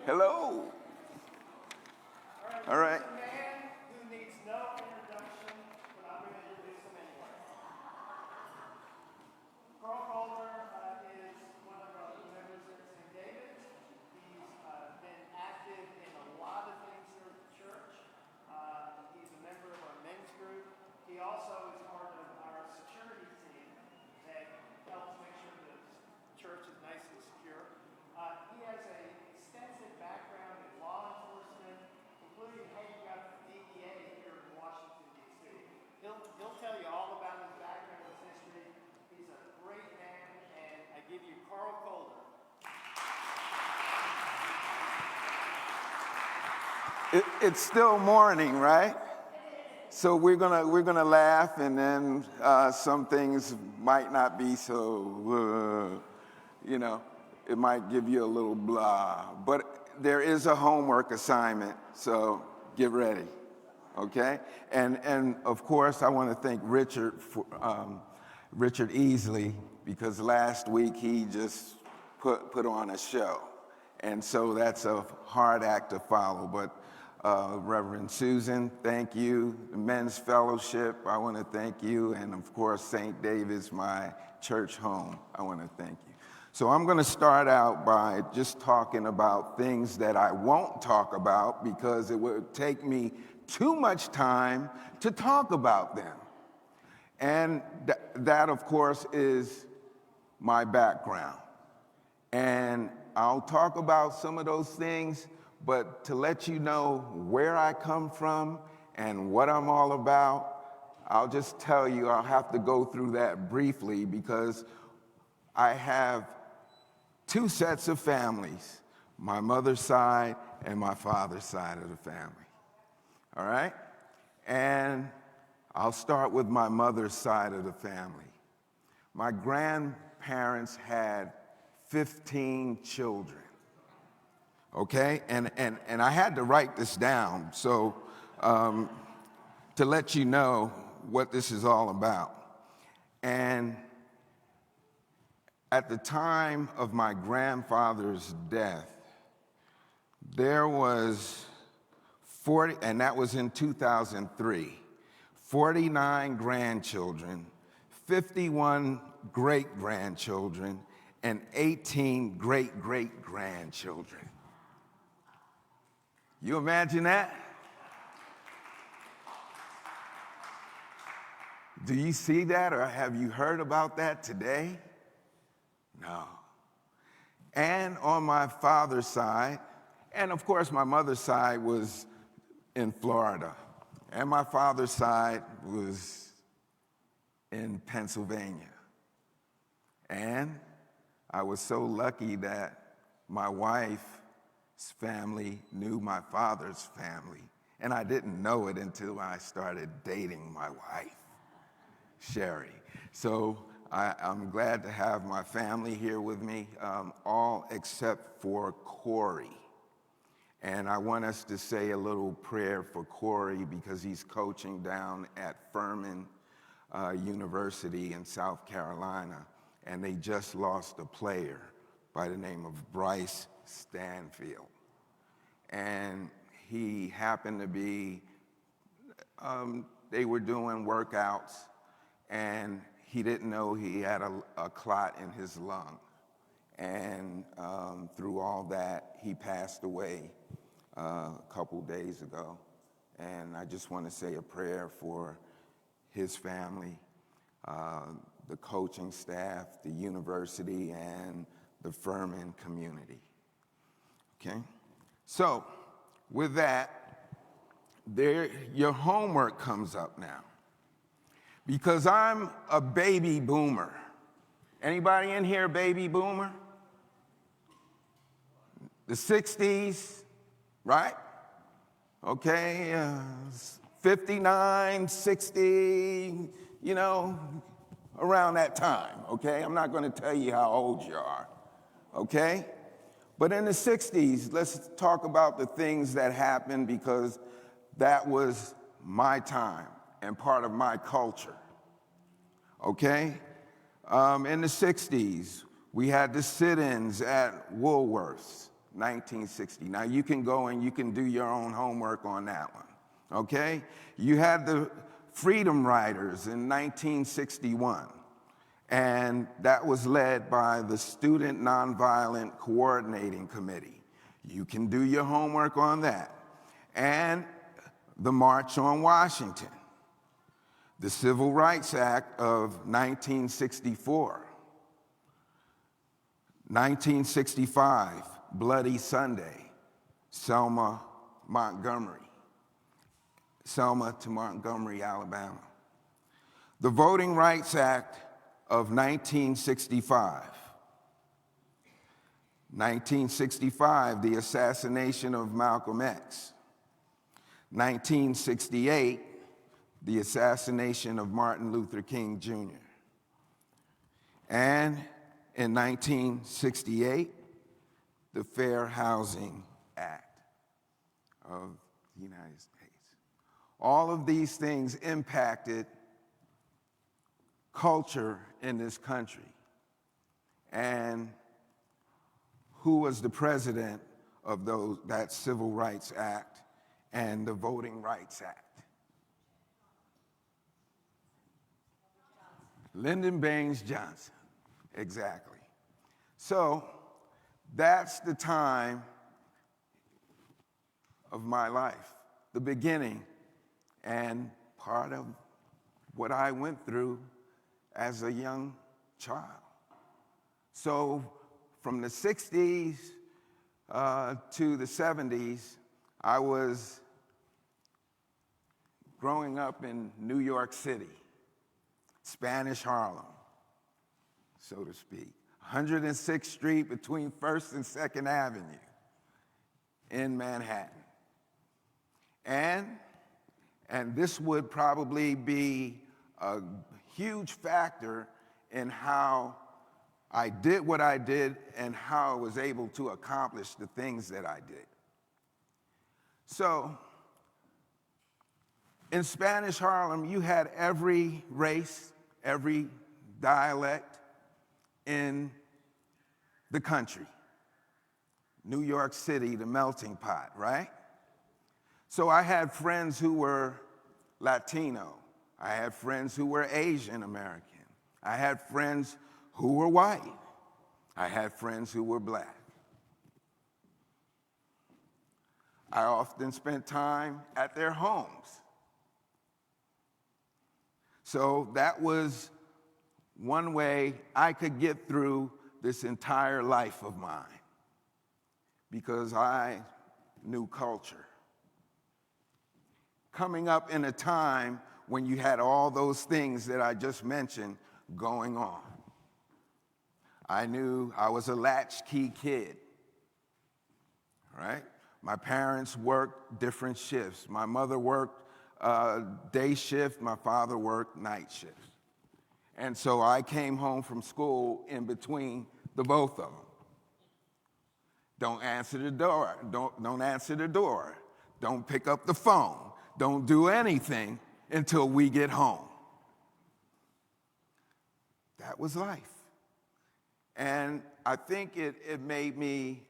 Hello. All right. He's a man who needs no introduction, but I'm going to introduce him anyway. Karl is one of our members here at St. David's. He's been active in a lot of things here at the church. He's a member of our men's group. He also is part of our security team that helps make sure the church is nice and secure. He has an extensive background in law enforcement, including heading up the DEA here in Washington, D.C. He'll tell you all about his background, his history. He's a great man, and I give you Karl Calder. It's still morning, right? So we're gonna laugh, and then some things might not be so, it might give you a little blah. But there is a homework assignment, so get ready, okay? And of course, I want to thank Richard Easley, because last week he just put on a show, and so that's a hard act to follow. But Reverend Susan, thank you. The Men's Fellowship, I want to thank you. And of course, St. David's, my church home, I want to thank you. So I'm going to start out by just talking about things that I won't talk about because it would take me too much time to talk about them. And that, of course, is my background. And I'll talk about some of those things, but to let you know where I come from and what I'm all about, I'll just tell you I'll have to go through that briefly because I have two sets of families, my mother's side and my father's side of the family. All right? And I'll start with my mother's side of the family. My grandparents had 15 children. Okay, and I had to write this down so to let you know what this is all about. And at the time of my grandfather's death, there was 40, and that was in 2003, 49 grandchildren, 51 great-grandchildren, and 18 great-great-grandchildren. You imagine that? Do you see that, or have you heard about that today? No. And on my father's side, and of course my mother's side was in Florida, and my father's side was in Pennsylvania. And I was so lucky that my wife's family knew my father's family, and I didn't know it until I started dating my wife, Sherry. So I'm glad to have my family here with me, all except for Corey. And I want us to say a little prayer for Corey because he's coaching down at Furman University in South Carolina, and they just lost a player by the name of Bryce Stanfield. And he happened to be, they were doing workouts, and he didn't know he had a clot in his lung. And through all that, he passed away a couple days ago. And I just want to say a prayer for his family, the coaching staff, the university, and the Furman community. Okay? So, with that, your homework comes up now. Because I'm a baby boomer. Anybody in here baby boomer? The 60s, right? Okay, 59, 60, around that time, okay? I'm not going to tell you how old you are, okay? But in the 60s, let's talk about the things that happened because that was my time and part of my culture, okay? In the 60s, we had the sit-ins at Woolworths. 1960. Now you can go and you can do your own homework on that one, okay? You had the Freedom Riders in 1961, and that was led by the Student Nonviolent Coordinating Committee. You can do your homework on that. And the March on Washington, the Civil Rights Act of 1964, 1965, Bloody Sunday, Selma to Montgomery, Alabama. The Voting Rights Act of 1965. 1965, the assassination of Malcolm X. 1968, the assassination of Martin Luther King Jr. And in 1968, the Fair Housing Act of the United States. All of these things impacted culture in this country. And who was the president of that Civil Rights Act and the Voting Rights Act? Lyndon Baines Johnson, exactly. So that's the time of my life, the beginning, and part of what I went through as a young child. So from the 60s to the 70s, I was growing up in New York City, Spanish Harlem, so to speak. 106th Street between 1st and 2nd Avenue in Manhattan. And this would probably be a huge factor in how I did what I did and how I was able to accomplish the things that I did. So, in Spanish Harlem, you had every race, every dialect in the country. New York City, the melting pot, right? So I had friends who were Latino. I had friends who were Asian American. I had friends who were white. I had friends who were black. I often spent time at their homes. So that was one way I could get through this entire life of mine, because I knew culture. Coming up in a time when you had all those things that I just mentioned going on. I knew I was a latchkey kid, right? My parents worked different shifts. My mother worked day shift, my father worked night shift. And so I came home from school in between the both of them. Don't answer the door, don't answer the door. Don't pick up the phone. Don't do anything until we get home. That was life. And I think it made me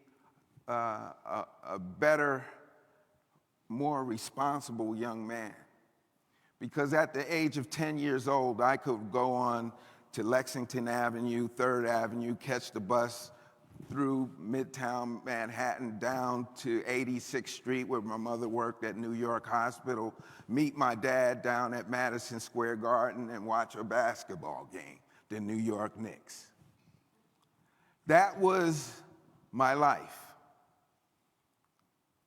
a better, more responsible young man. Because at the age of 10 years old, I could go on to Lexington Avenue, 3rd Avenue, catch the bus through Midtown Manhattan down to 86th Street where my mother worked at New York Hospital, meet my dad down at Madison Square Garden and watch a basketball game, the New York Knicks. That was my life.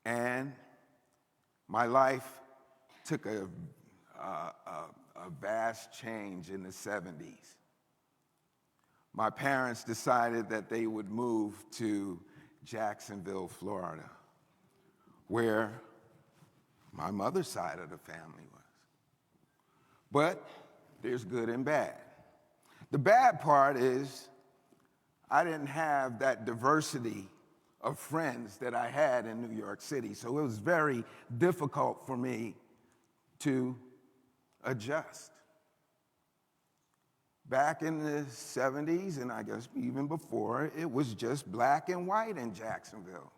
And my life took a vast change in the 70s. My parents decided that they would move to Jacksonville, Florida, where my mother's side of the family was. But there's good and bad. The bad part is I didn't have that diversity of friends that I had in New York City, so it was very difficult for me to adjust. Back in the 70s, and I guess even before, it was just black and white in Jacksonville.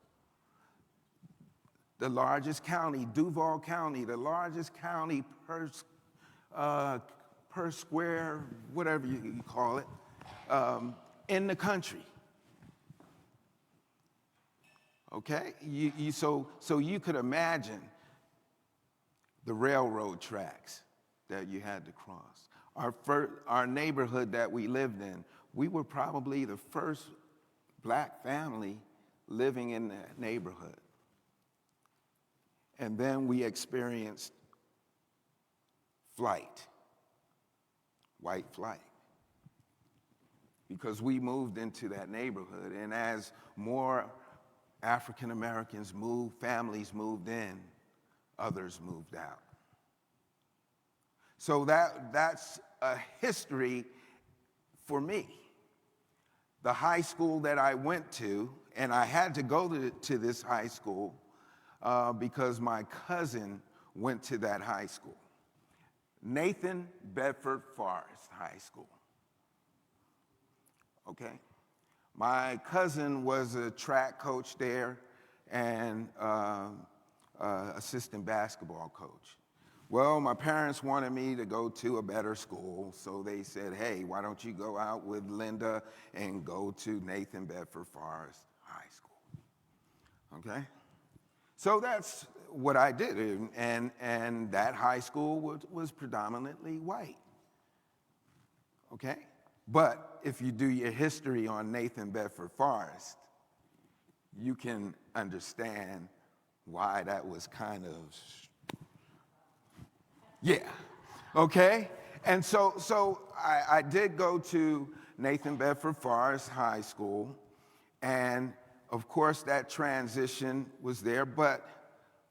the largest county, Duval County, the largest county per square, whatever you call it, in the country. Okay? So you could imagine the railroad tracks that you had to cross. Our neighborhood that we lived in, we were probably the first black family living in that neighborhood. And then we experienced flight, white flight, because we moved into that neighborhood. And as more African Americans moved, families moved in, others moved out. So that's a history for me. The high school that I went to, and I had to go to this high school because my cousin went to that high school. Nathan Bedford Forrest High School. Okay? My cousin was a track coach there and assistant basketball coach. Well, my parents wanted me to go to a better school, so they said, hey, why don't you go out with Linda and go to Nathan Bedford Forrest High School? Okay? So that's what I did, and that high school was predominantly white. Okay? But if you do your history on Nathan Bedford Forrest, you can understand why that was kind of, yeah, okay? And so I did go to Nathan Bedford Forrest High School, and of course that transition was there, but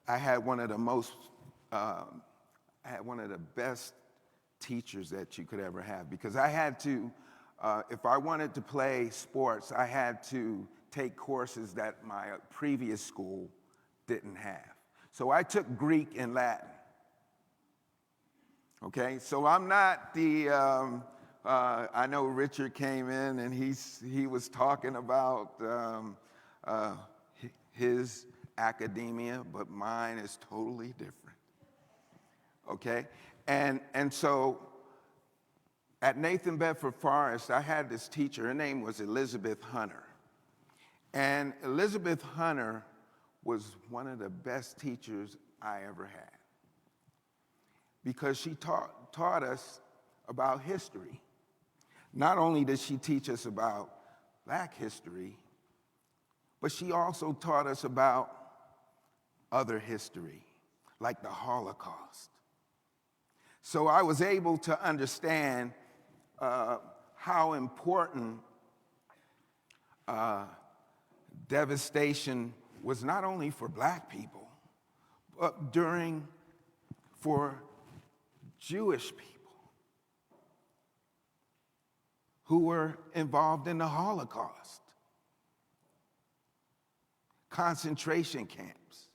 I had one of the best teachers that you could ever have, because I had to, if I wanted to play sports, I had to take courses that my previous school didn't have. So I took Greek and Latin. Okay, so I'm not the, I know Richard came in and he was talking about his academia, but mine is totally different. Okay, and so at Nathan Bedford Forrest, I had this teacher, her name was Elizabeth Hunter. And Elizabeth Hunter was one of the best teachers I ever had, because she taught us about history. Not only did she teach us about black history, but she also taught us about other history, like the Holocaust. So I was able to understand how important devastation was, not only for black people, but for Jewish people who were involved in the Holocaust, concentration camps,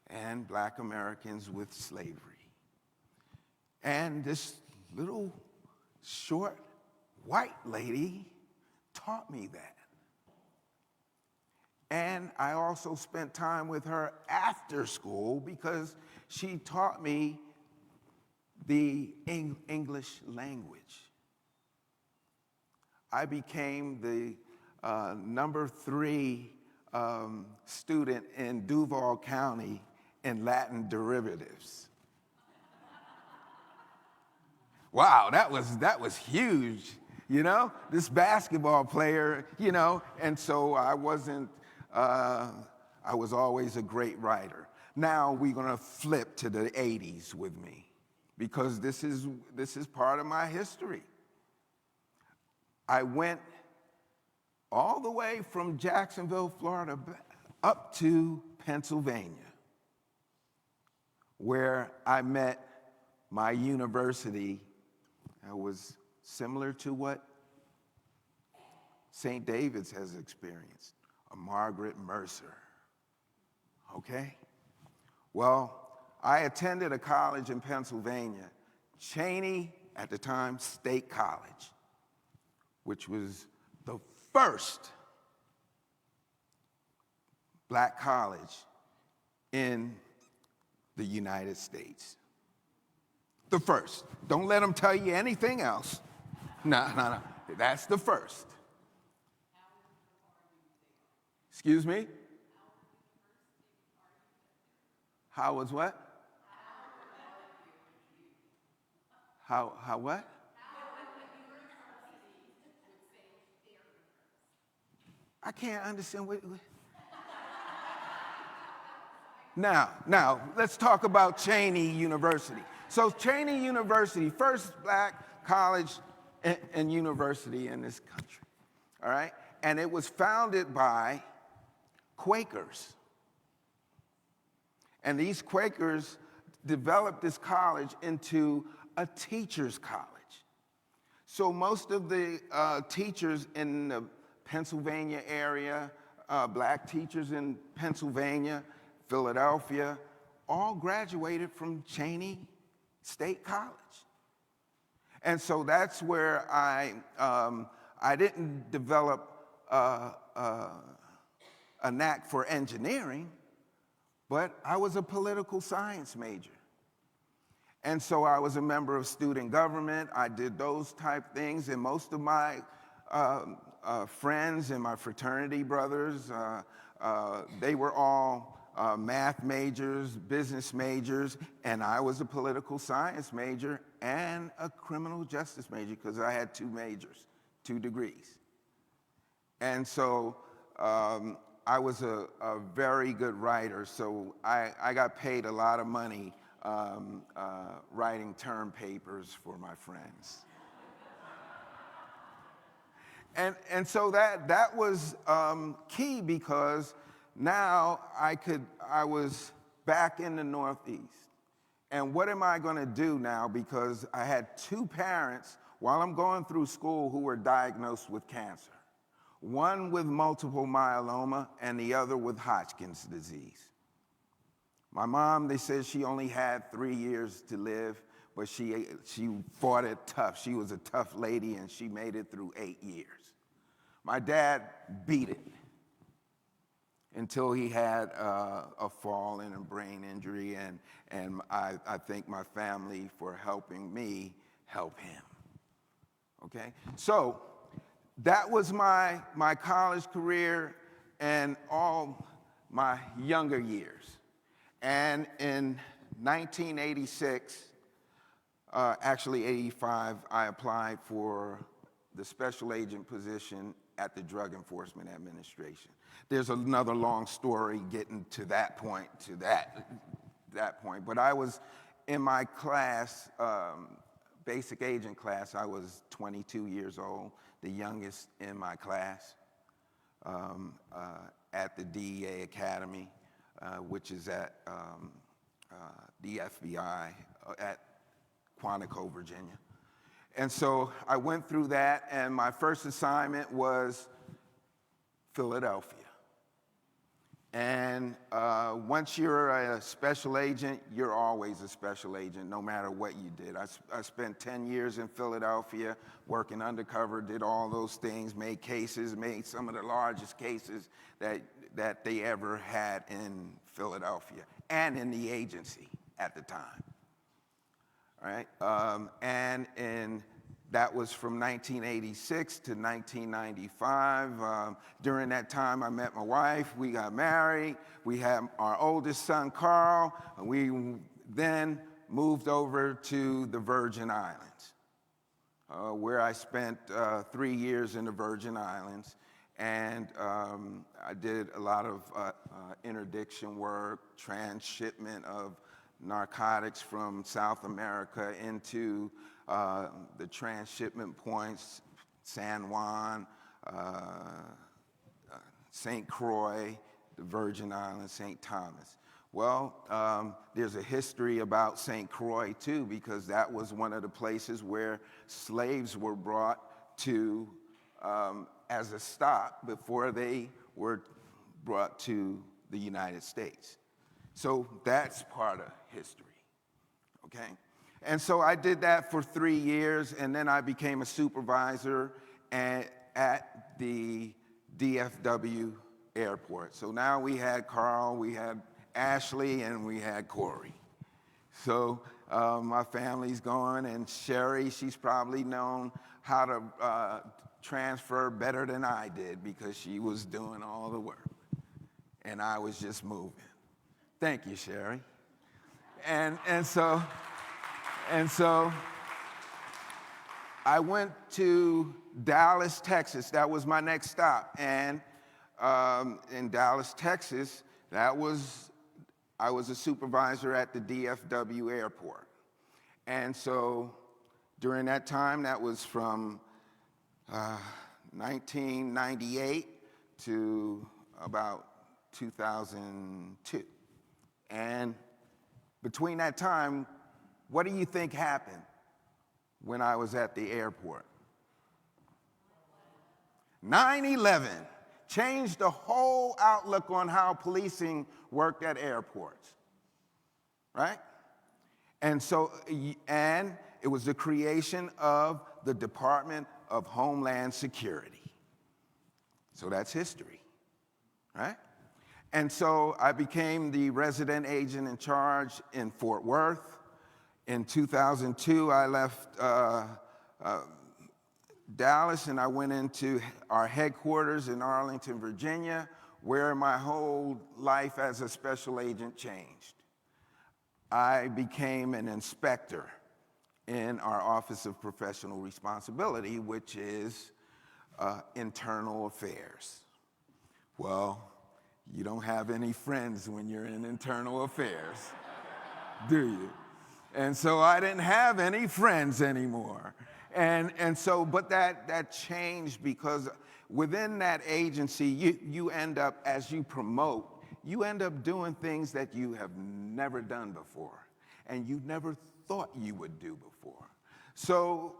and black Americans with slavery. And this little short white lady taught me that. And I also spent time with her after school, because she taught me the English language. I became the number 3 student in Duval County in Latin derivatives. Wow, that was huge, you know? This basketball player, you know, and so I was always a great writer. Now we're gonna flip to the 80s with me, because this is part of my history. I went all the way from Jacksonville, Florida, up to Pennsylvania, where I met my university. That was similar to what St. David's has experienced, a Margaret Mercer, okay? Well, I attended a college in Pennsylvania, Cheney, at the time, State College, which was the first black college in the United States. The first. Don't let them tell you anything else. No. That's the first. Excuse me? How was what? How what? I can't understand what. Now, let's talk about Cheney University. So Cheney University, first black college and university in this country, all right? And it was founded by Quakers. And these Quakers developed this college into a teacher's college. So most of the teachers in the Pennsylvania area, black teachers in Pennsylvania, Philadelphia, all graduated from Cheney State College. And so that's where I didn't develop a knack for engineering, but I was a political science major. And so I was a member of student government. I did those type things, and most of my friends and my fraternity brothers, they were all math majors, business majors, and I was a political science major and a criminal justice major because I had 2 majors, 2 degrees. And so I was a very good writer, so I got paid a lot of money writing term papers for my friends. And so that was key because now I was back in the Northeast. And what am I going to do now? Because I had 2 parents while I'm going through school who were diagnosed with cancer. One with multiple myeloma and the other with Hodgkin's disease. My mom, they said she only had 3 years to live, but she fought it tough. She was a tough lady and she made it through 8 years. My dad beat it until he had a fall and a brain injury, and I thank my family for helping me help him. Okay? So that was my college career and all my younger years. And in 1986, actually 85, I applied for the special agent position at the Drug Enforcement Administration. There's another long story getting to that point, but I was in my class, basic agent class, I was 22 years old, the youngest in my class, at the DEA Academy, which is at the FBI at Quantico, Virginia. And so I went through that, and my first assignment was Philadelphia. And once you're a special agent, you're always a special agent, no matter what you did. I spent 10 years in Philadelphia working undercover, did all those things, made cases, made some of the largest cases that they ever had in Philadelphia and in the agency at the time. All right, and that was from 1986 to 1995. During that time, I met my wife. We got married. We had our oldest son, Karl. And we then moved over to the Virgin Islands, where I spent 3 years in the Virgin Islands. And I did a lot of interdiction work, transshipment of narcotics from South America into the transshipment points, San Juan, St. Croix, the Virgin Islands, St. Thomas. Well, there's a history about St. Croix too, because that was one of the places where slaves were brought to as a stop before they were brought to the United States. So that's part of history, okay? And so I did that for 3 years, and then I became a supervisor at the DFW airport. So now we had Karl, we had Ashley, and we had Corey. So my family's going, and Sherry, she's probably known how to transfer better than I did because she was doing all the work, and I was just moving. Thank you, Sherry. And so I went to Dallas, Texas. That was my next stop. And in Dallas, Texas, I was a supervisor at the DFW airport. And so during that time, that was from 1998 to about 2002. And between that time, what do you think happened when I was at the airport? 9/11 changed the whole outlook on how policing worked at airports, right? And it was the creation of the Department of Homeland Security. So that's history, right? And so I became the resident agent in charge in Fort Worth. In 2002, I left Dallas and I went into our headquarters in Arlington, Virginia, where my whole life as a special agent changed. I became an inspector in our Office of Professional Responsibility, which is internal affairs. Well, you don't have any friends when you're in internal affairs, do you? And so I didn't have any friends anymore. And so, but that changed because within that agency, you end up, as you promote, you end up doing things that you have never done before and you never thought you would do before. So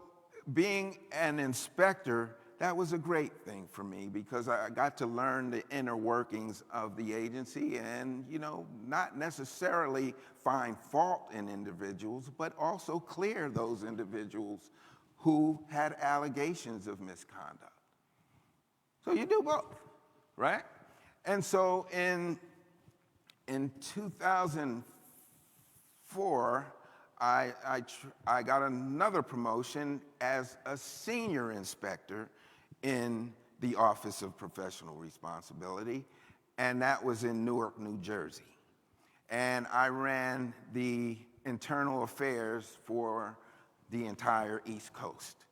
being an inspector, that was a great thing for me because I got to learn the inner workings of the agency and, not necessarily find fault in individuals, but also clear those individuals who had allegations of misconduct. So you do both, right? And so in 2004, I got another promotion as a senior inspector in the Office of Professional Responsibility, and that was in Newark, New Jersey. And I ran the internal affairs for the entire East Coast.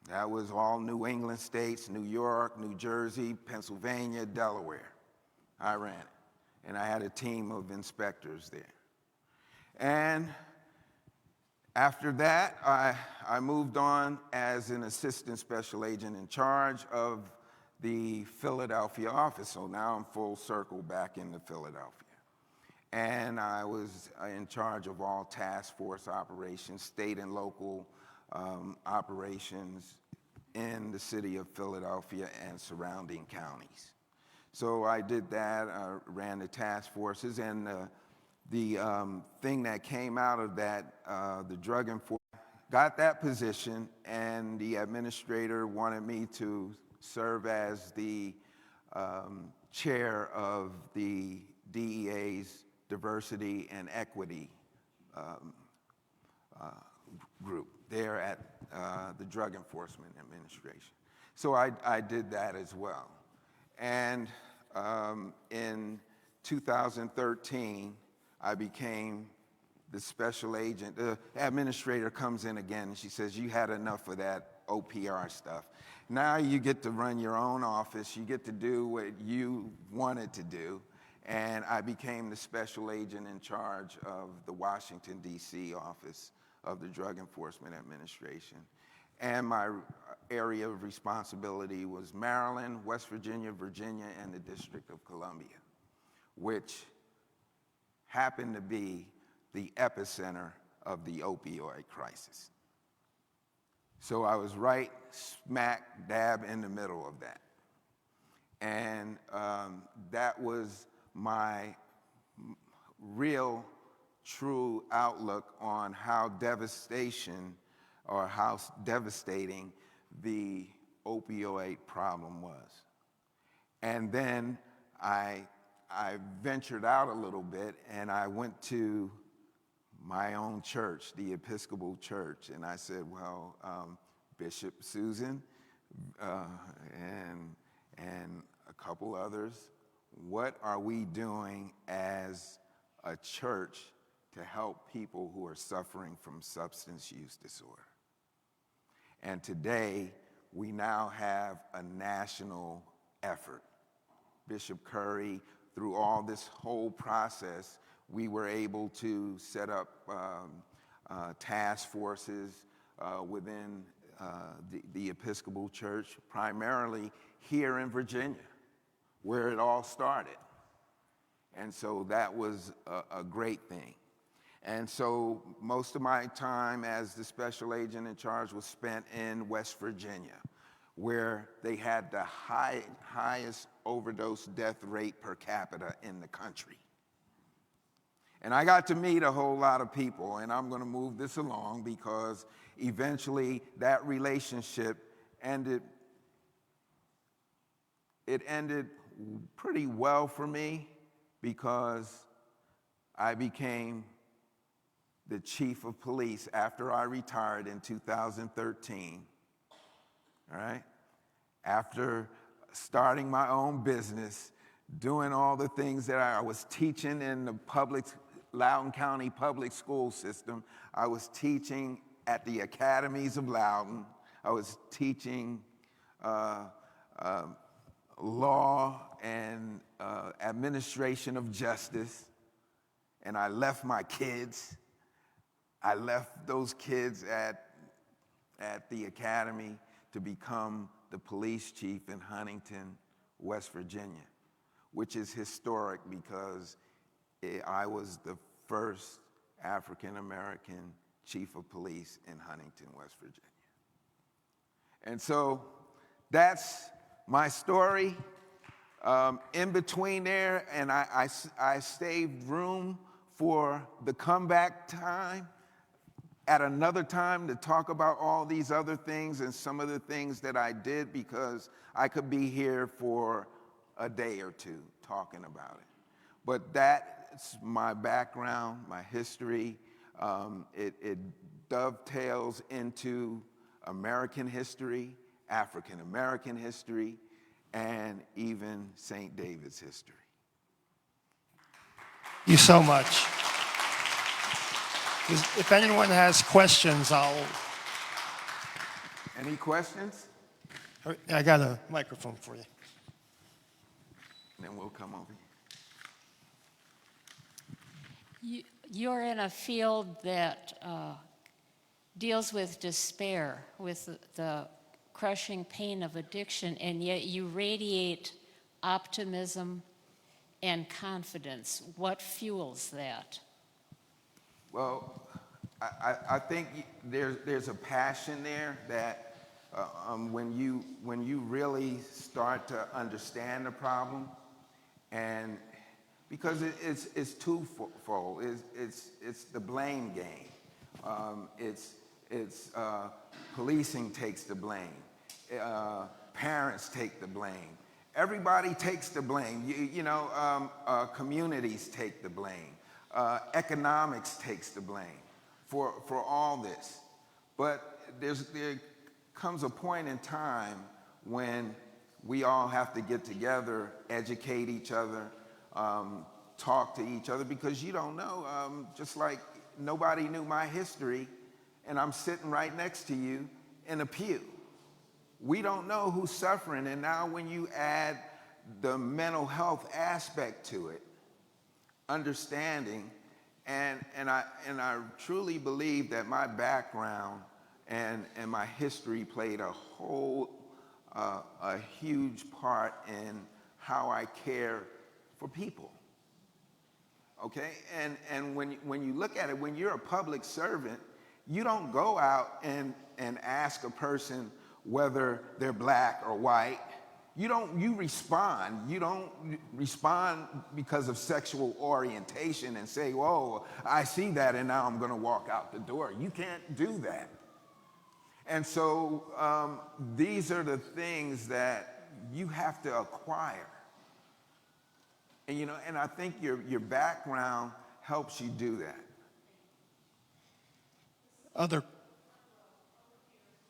That was all New England states, New York, New Jersey, Pennsylvania, Delaware. I ran it, and I had a team of inspectors there. And after that, I moved on as an assistant special agent in charge of the Philadelphia office. So now I'm full circle back into Philadelphia. And I was in charge of all task force operations, state and local operations in the city of Philadelphia and surrounding counties. So I did that, ran the task forces, and the thing that came out of that, the drug enforcement, got that position, and the administrator wanted me to serve as the chair of the DEA's Diversity and Equity group there at the Drug Enforcement Administration. So I did that as well. And in 2013, I became the special agent. The administrator comes in again and she says, you had enough of that OPR stuff. Now you get to run your own office. You get to do what you wanted to do. And I became the special agent in charge of the Washington, D.C. office of the Drug Enforcement Administration. And my area of responsibility was Maryland, West Virginia, Virginia, and the District of Columbia, which happened to be the epicenter of the opioid crisis. So I was right smack dab in the middle of that. And that was my real, true outlook on how devastating the opioid problem was. And then I ventured out a little bit, and I went to my own church, the Episcopal Church, and I said, well, Bishop Susan and a couple others, what are we doing as a church to help people who are suffering from substance use disorder? And today, we now have a national effort. Bishop Curry, through all this whole process, we were able to set up task forces within the Episcopal Church, primarily here in Virginia, where it all started. And so that was a great thing. And so most of my time as the special agent in charge was spent in West Virginia, where they had the highest overdose death rate per capita in the country. And I got to meet a whole lot of people, and I'm going to move this along because eventually that relationship ended. It ended pretty well for me because I became the chief of police after I retired in 2013. All right? After starting my own business, doing all the things that I was teaching in the Loudoun County public school system. I was teaching at the academies of Loudoun. I was teaching law and administration of justice. And I left my kids. I left those kids at the academy to become the police chief in Huntington, West Virginia, which is historic because I was the first African-American chief of police in Huntington, West Virginia. And so that's my story. In between there, and I saved room for the comeback time at another time to talk about all these other things and some of the things that I did, because I could be here for a day or two talking about it. But that's my background, my history. It dovetails into American history, African American history, and even St. David's history. Thank you so much. If anyone has questions, Any questions? I got a microphone for you. And then we'll come over here. You're in a field that deals with despair, with the crushing pain of addiction, and yet you radiate optimism and confidence. What fuels that? Well, I think there's a passion there that when you really start to understand the problem, and because it's twofold. It's the blame game. It's policing takes the blame. Parents take the blame. Everybody takes the blame. Communities take the blame. Economics takes the blame for all this. But there comes a point in time when we all have to get together, educate each other, talk to each other, because you don't know, just like nobody knew my history, and I'm sitting right next to you in a pew. We don't know who's suffering, and now when you add the mental health aspect to it, understanding, and I truly believe that my background and my history played a huge part in how I care for people. Okay, and when you look at it, when you're a public servant, you don't go out and ask a person whether they're black or white. You respond. You don't respond because of sexual orientation and say, whoa, I see that and now I'm gonna walk out the door. You can't do that. And so these are the things that you have to acquire. And, you know, and I think your background helps you do that.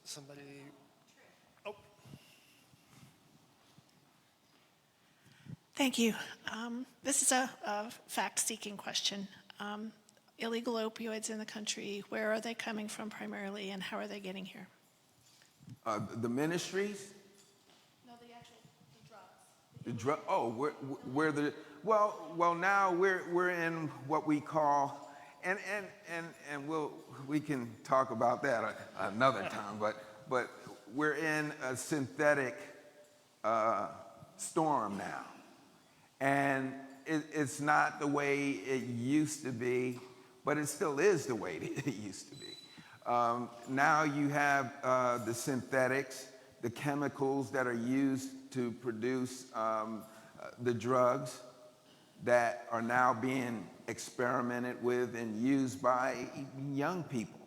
Somebody, oh, Thank you. This is a fact-seeking question. Illegal opioids in the country, where are they coming from primarily, and how are they getting here? The ministries, No, the actual drugs. the drug. Oh, we're the well. Now we're in what we call, and we can talk about that another time. But we're in a synthetic storm now. And it's not the way it used to be, but it still is the way it used to be. Now you have the synthetics, the chemicals that are used to produce the drugs that are now being experimented with and used by young people,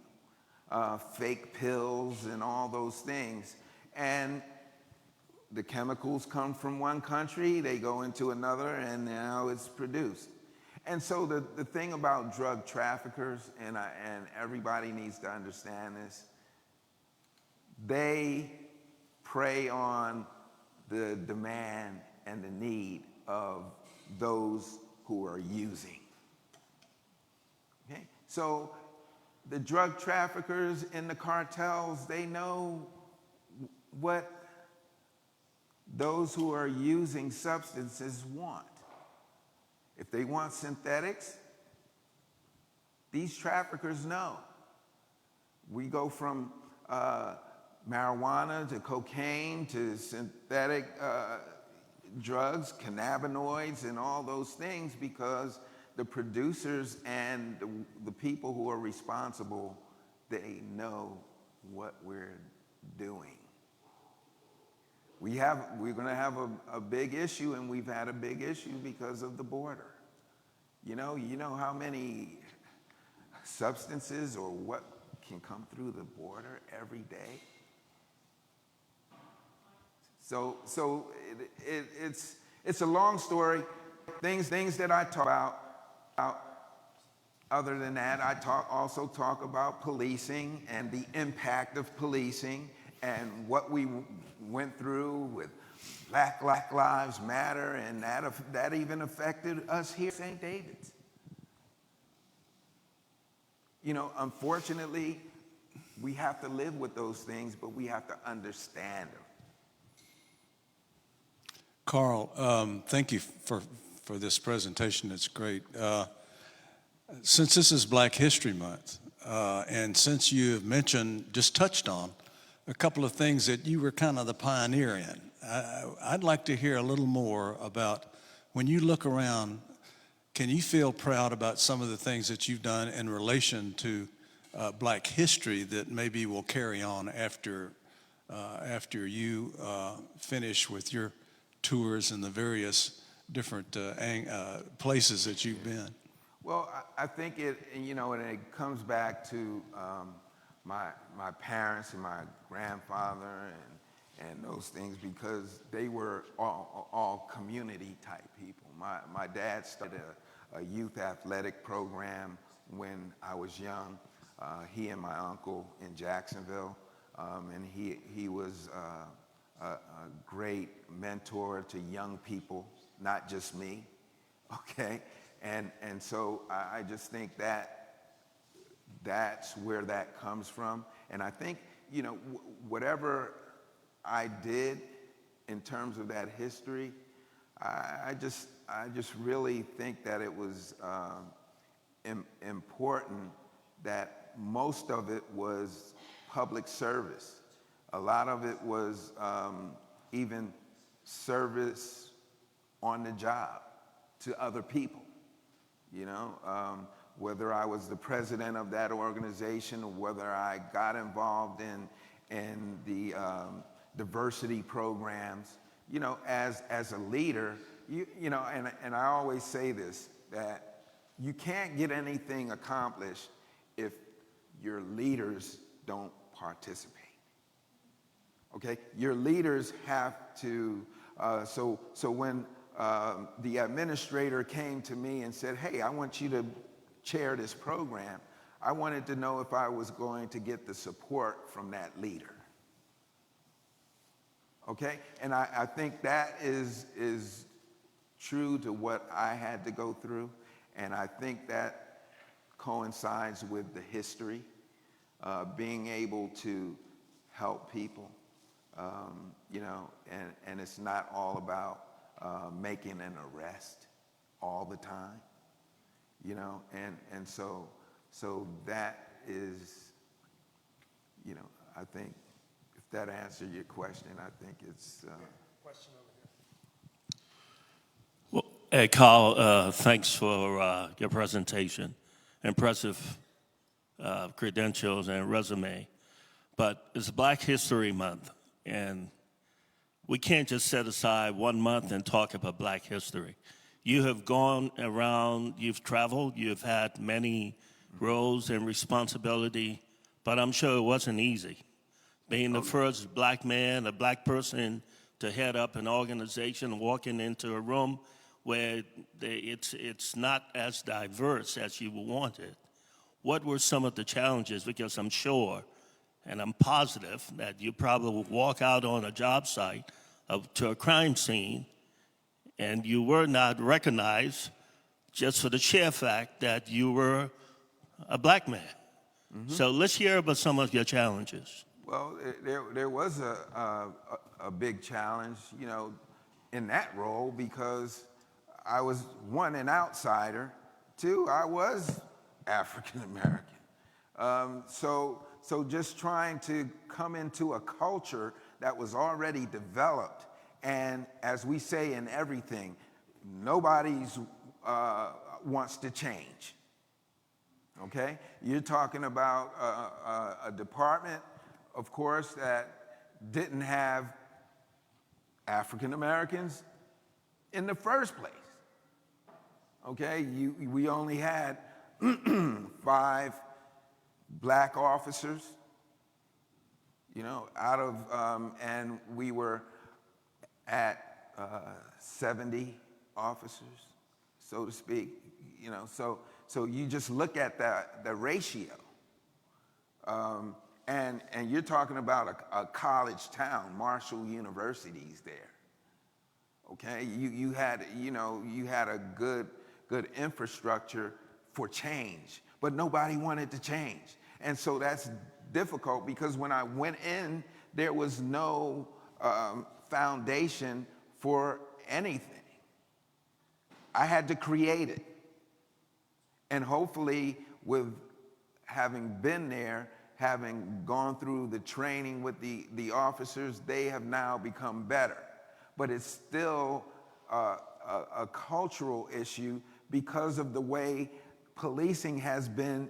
fake pills and all those things. And the chemicals come from one country, they go into another, and now it's produced. And so the thing about drug traffickers, and everybody needs to understand this, they prey on the demand and the need of those who are using. Okay? So the drug traffickers and the cartels, they know what those who are using substances want. If they want synthetics, these traffickers know. We go from marijuana to cocaine to synthetic drugs, cannabinoids, and all those things because the producers and the people who are responsible, they know what we're doing. We're going to have a big issue, and we've had a big issue because of the border. You know how many substances or what can come through the border every day? So it's a long story. Things that I talk about. Other than that, I also talk about policing and the impact of policing and what we went through with Black Lives Matter, and that even affected us here at St. David's. You know, unfortunately, we have to live with those things, but we have to understand them. Karl, thank you for this presentation. It's great. Since this is Black History Month, and since you have just touched on a couple of things that you were kind of the pioneer in, I'd like to hear a little more about when you look around, can you feel proud about some of the things that you've done in relation to Black history that maybe will carry on after you finish with your tours and the various different places that you've been? Well, I think and it comes back to my parents and my grandfather and those things, because they were all community type people. My dad started a youth athletic program when I was young. He and my uncle in Jacksonville, and he was a great mentor to young people, not just me, okay? And so I just think that's where that comes from. And I think, whatever I did in terms of that history, I just really think that it was important that most of it was public service. A lot of it was even service on the job to other people, whether I was the president of that organization or whether I got involved in the diversity programs, as a leader, and I always say this, that you can't get anything accomplished if your leaders don't participate. Okay, your leaders have to So when the administrator came to me and said, hey, I want you to chair this program, I wanted to know if I was going to get the support from that leader. Okay? And I think that is true to what I had to go through, and I think that coincides with the history, being able to help people, you know, and it's not all about making an arrest all the time, you know, and so that is, you know, I think if that answers your question, I think it's. Question over here. Well, hey, Karl, thanks for your presentation. Impressive credentials and resume. But it's Black History Month, and we can't just set aside 1 month and talk about Black history. You have gone around, you've traveled, you've had many roles and responsibility, but I'm sure it wasn't easy. Being the first Black man, a Black person to head up an organization, walking into a room where it's not as diverse as you wanted. What were some of the challenges? Because I'm sure, and I'm positive, that you probably would walk out on a job site to a crime scene and you were not recognized just for the sheer fact that you were a Black man. Mm-hmm. So let's hear about some of your challenges. Well, there was a big challenge, you know, in that role, because I was, one, an outsider, two, I was African American. So just trying to come into a culture that was already developed, and as we say in everything, nobody's wants to change. Okay? You're talking about a department, of course, that didn't have African Americans in the first place. Okay? We only had 5 Black officers, you know, out of, and we were at 70 officers, so to speak, you know, so you just look at the ratio. And you're talking about a college town, Marshall University's there. Okay, you had, you know, you had a good infrastructure for change, but nobody wanted to change. And so that's difficult, because when I went in, there was no foundation for anything. I had to create it. And hopefully, with having been there, having gone through the training with the officers, they have now become better. But it's still a cultural issue because of the way policing has been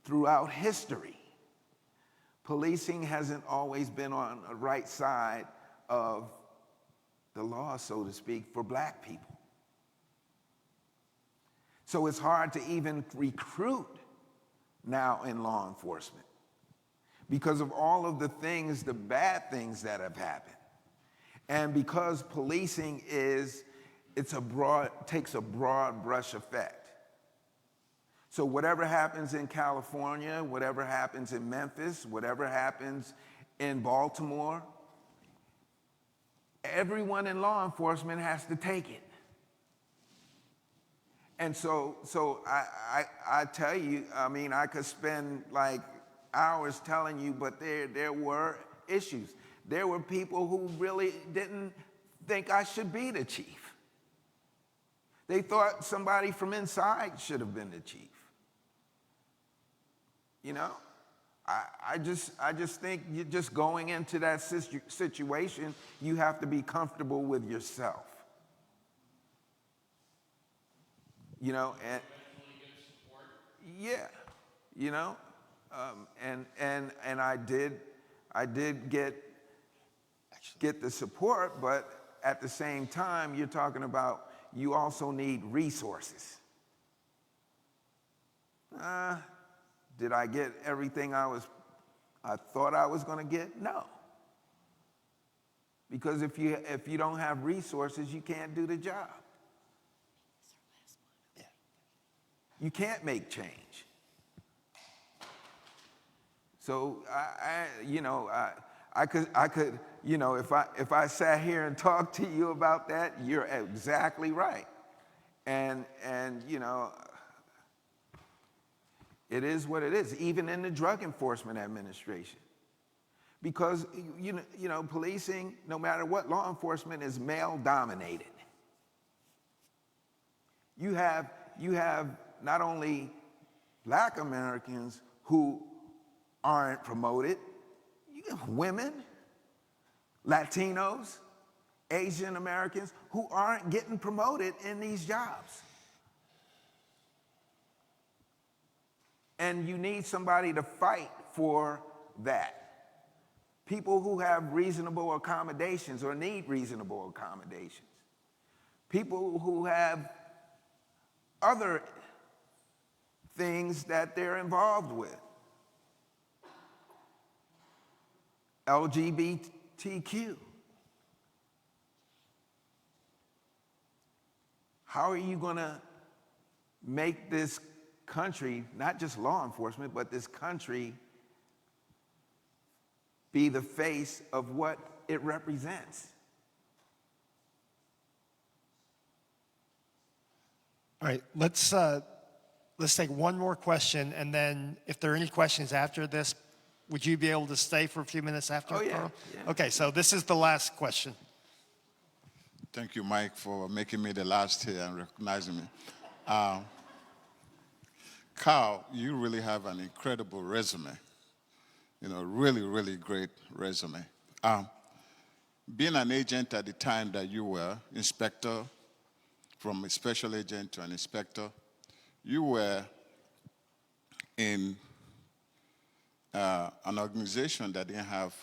throughout history. Policing hasn't always been on the right side of the law, so to speak, for Black people. So it's hard to even recruit now in law enforcement because of all of the things, the bad things that have happened. And because policing takes a broad brush effect. So whatever happens in California, whatever happens in Memphis, whatever happens in Baltimore, everyone in law enforcement has to take it. And so I tell you, I mean, I could spend like hours telling you, but there were issues. There were people who really didn't think I should be the chief. They thought somebody from inside should have been the chief. You know, I just think you're just going into that situation, you have to be comfortable with yourself. You know, and yeah, you know, and I did get the support, but at the same time, you're talking about you also need resources. Did I get everything I thought I was going to get? No. Because if you don't have resources, you can't do the job. You can't make change. So I could, if I sat here and talked to you about that, you're exactly right. And it is what it is, even in the Drug Enforcement Administration. Because, policing, no matter what, law enforcement is male-dominated. You have not only black Americans who aren't promoted, you have women, Latinos, Asian Americans who aren't getting promoted in these jobs. And you need somebody to fight for that. People who have reasonable accommodations or need reasonable accommodations. People who have other things that they're involved with. LGBTQ. How are you going to make this country, not just law enforcement, but this country be the face of what it represents? All right, let's take one more question, and then if there are any questions after this, would you be able to stay for a few minutes after? Oh, yeah, Karl? yeah. Okay, so this is the last question. Thank you, Mike, for making me the last here and recognizing me. Karl, you really have an incredible resume. Really, really great resume. Being an agent at the time that you were, inspector, from a special agent to an inspector, you were in an organization that didn't have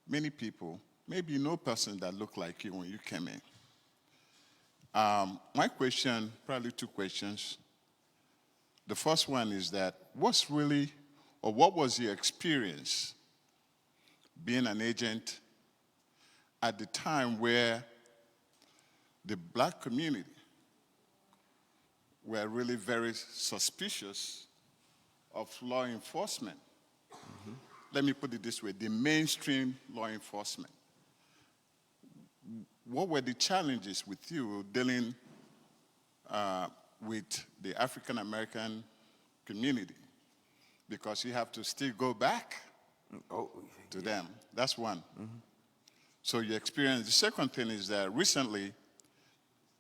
many people, maybe no person that looked like you when you came in. My question, probably two questions. The first one is that what was your experience being an agent at the time where the black community were really very suspicious of law enforcement? Mm-hmm. Let me put it this way, the mainstream law enforcement. What were the challenges with you dealing with the African American community? Because you have to still go back to them. That's one. Mm-hmm. So your experience. The second thing is that recently,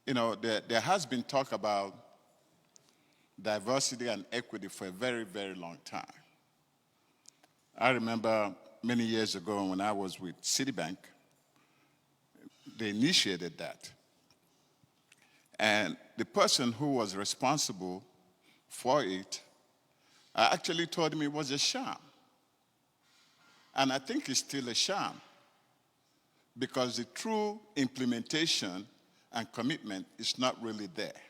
there has been talk about diversity and equity for a very, very long time. I remember many years ago when I was with Citibank, they initiated that. And the person who was responsible for it actually told me it was a sham. And I think it's still a sham because the true implementation and commitment is not really there.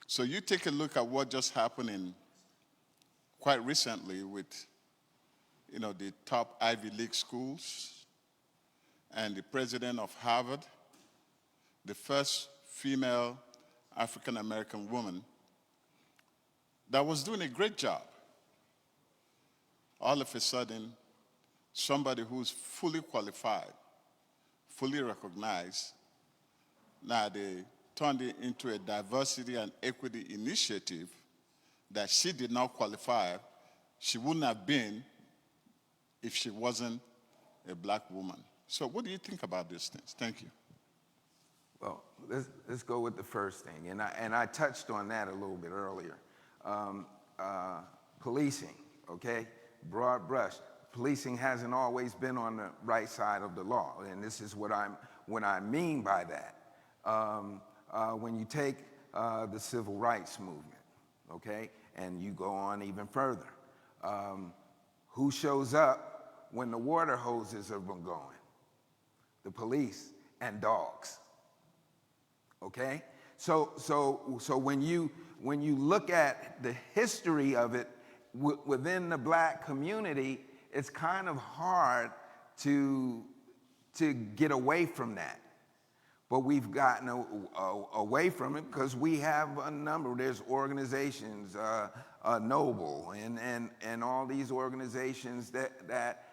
So you take a look at what just happened quite recently with the top Ivy League schools and the president of Harvard, the first female African-American woman that was doing a great job. All of a sudden, somebody who's fully qualified, fully recognized, now they turned it into a diversity and equity initiative that she did not qualify. She wouldn't have been if she wasn't a black woman. So what do you think about these things? Thank you. Well, let's go with the first thing, and I touched on that a little bit earlier. Policing, okay? Broad brush. Policing hasn't always been on the right side of the law, and this is what I mean by that. When you take the civil rights movement, okay, and you go on even further, who shows up when the water hoses have been going? The police and dogs. Okay, so when you look at the history of it within the black community, it's kind of hard to to get away from that. But we've gotten away from it because we have a number. There's organizations, Noble, and all these organizations that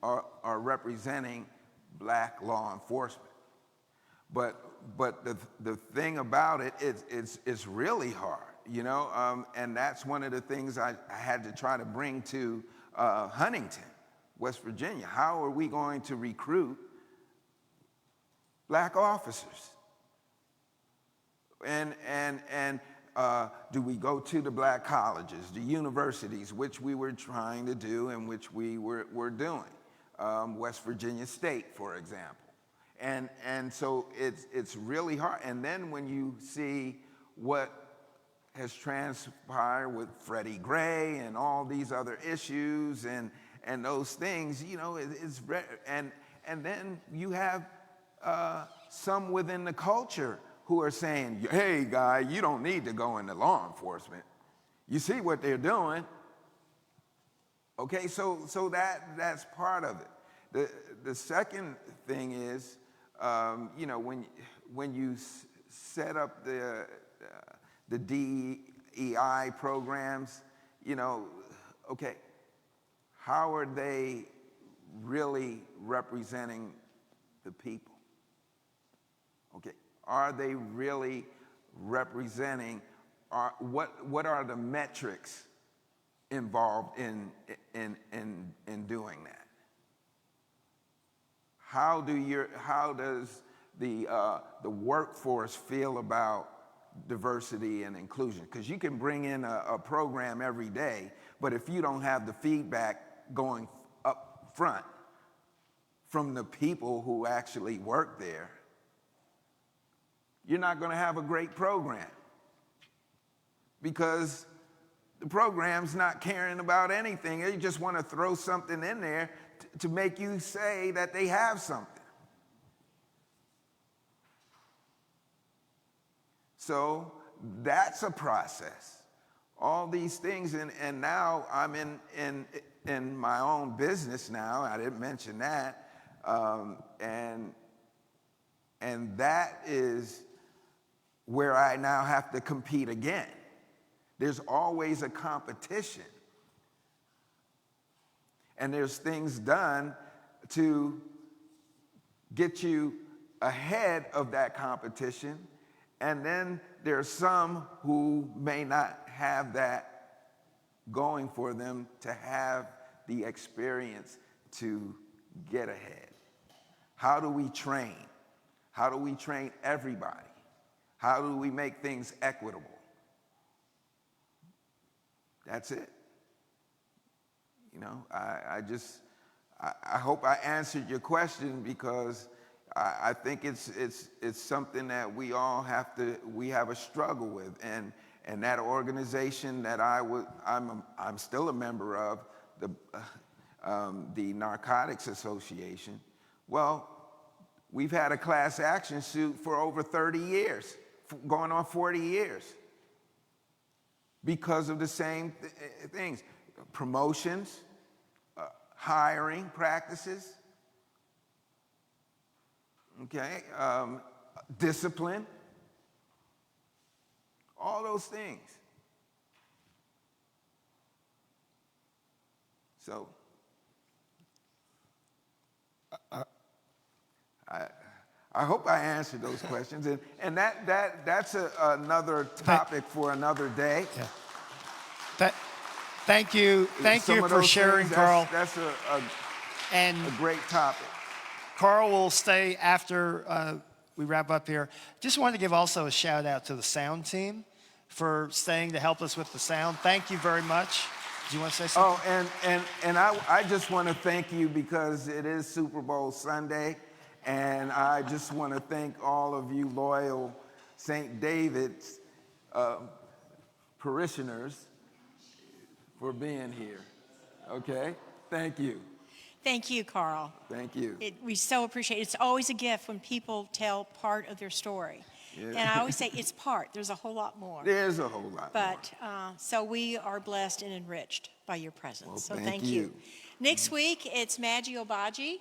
are representing black law enforcement. But the thing about it is it's really hard, you know, and that's one of the things I had to try to bring to Huntington, West Virginia. How are we going to recruit black officers? And do we go to the black colleges, the universities, which we were trying to do and which we were doing? West Virginia State, for example. And so it's really hard. And then when you see what has transpired with Freddie Gray and all these other issues and those things, you know, and then you have some within the culture who are saying, hey, guy, you don't need to go into law enforcement. You see what they're doing. Okay, so that's part of it. The second thing is, you know, when you set up the DEI programs, you know, okay, how are they really representing the people? Okay, are they really representing? What are the metrics involved in doing that? How does the workforce feel about diversity and inclusion? Because you can bring in a program every day, but if you don't have the feedback going up front from the people who actually work there, you're not going to have a great program, because the program's not caring about anything. They just want to throw something in there to make you say that they have something. So that's a process. All these things, and now I'm in my own business now. I didn't mention that, and that is where I now have to compete again. There's always a competition. And there's things done to get you ahead of that competition. And then there's some who may not have that going for them to have the experience to get ahead. How do we train? How do we train everybody? How do we make things equitable? That's it. You know, I hope I answered your question, because I think it's something that we all have a struggle with, and that organization that I'm still a member of, the Narcotics Association. Well, we've had a class action suit for over 30 years, going on 40 years, because of the same things: promotions, hiring practices, okay, discipline, all those things. So I hope I answered those questions, and that's another topic for another day. Yeah. Thank you for sharing, Karl. That's a great topic. Karl will stay after we wrap up here. Just wanted to give also a shout out to the sound team for staying to help us with the sound. Thank you very much. Do you want to say something? Oh, and I just want to thank you, because it is Super Bowl Sunday, and I just want to thank all of you loyal St. David's parishioners for being here. Okay? Thank you. Thank you, Karl. Thank you. We so appreciate it. It's always a gift when people tell part of their story. Yeah. And I always say it's part. There's a whole lot more. There's a whole lot more. But so we are blessed and enriched by your presence. Well, so thank thank you. Next week, it's Maggie Obaji.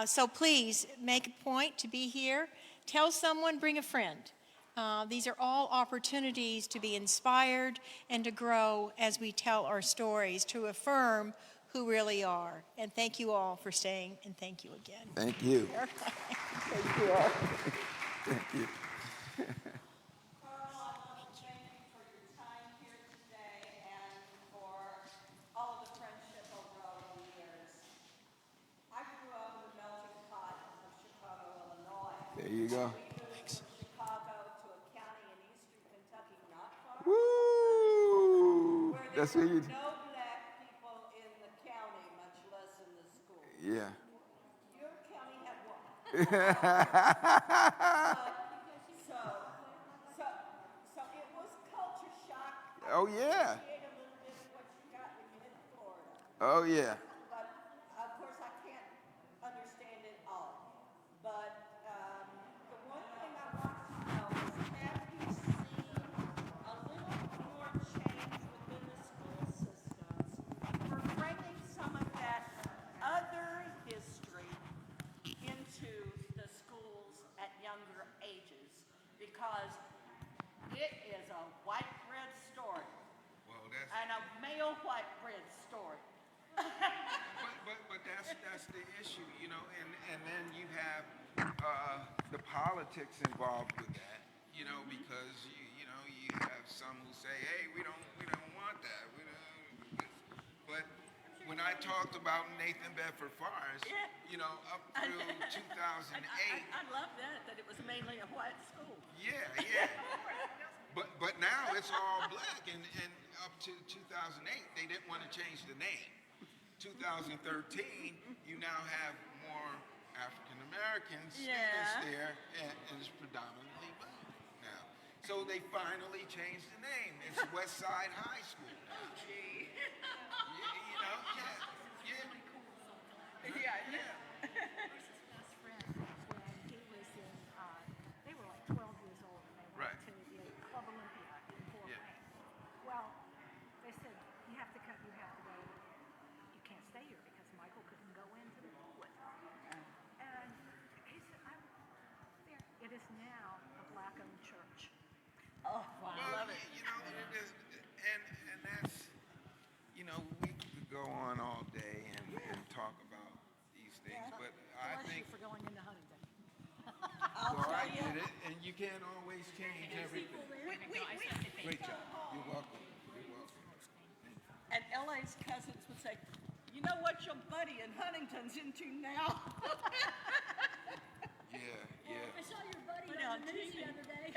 So please make a point to be here. Tell someone, bring a friend. These are all opportunities to be inspired and to grow as we tell our stories, to affirm who really are. And thank you all for staying, and thank you again. Thank you. Thank you all. Thank you. Karl, I want to thank you for your time here today and for all of the friendship over all of the years. I grew up in the melting pot of Chicago, Illinois. There you go. We moved from Chicago to a county in eastern Kentucky not far Woo! where there That's what were you. no black people in the county, much less in the school. Yeah. Your county had one. So it was culture shock. Oh yeah. Appreciate a little bit of what you got when you hit Florida. Oh yeah. But of course I can't understand it all. But the one thing I want to know is, have you seen a little more change within the school systems for bringing some of that other history into the schools at younger ages? Because it is a white bread story. Well, that's. And a male white bread story. But that's the issue, you know, and then you have the politics involved with that, you know, because you know you have some who say, hey, we don't want that, but when I talked about Nathan Bedford Forrest, Yeah. you know, up through 2008, I love that it was mainly a white school. yeah. But now it's all black, and up to 2008, they didn't want to change the name. 2013, you now have more African American students Yeah. there, and it's predominantly black now. So they finally changed the name. It's West Side High School now. Gee. You know, yeah. Best friend when he was in, they were like 12 years old and they went Right. to the Club Olympia in Fort Yeah. Wayne. Well, they said, you have to go, you can't stay here because Michael couldn't go into the pool with her. And he said, I'm there. It is now a black-owned church. Oh, I Well, love it. you know, it is, and that's, you know, we could go on all day and talk about these things, but I Bless think, you for going into Huntington. well, I did it, and you can't always change everything. Great job. You're welcome. You're welcome. And LA's cousins would say, you know what your buddy in Huntington's into now? Yeah. I saw your buddy Put it on on the news TV. the other day.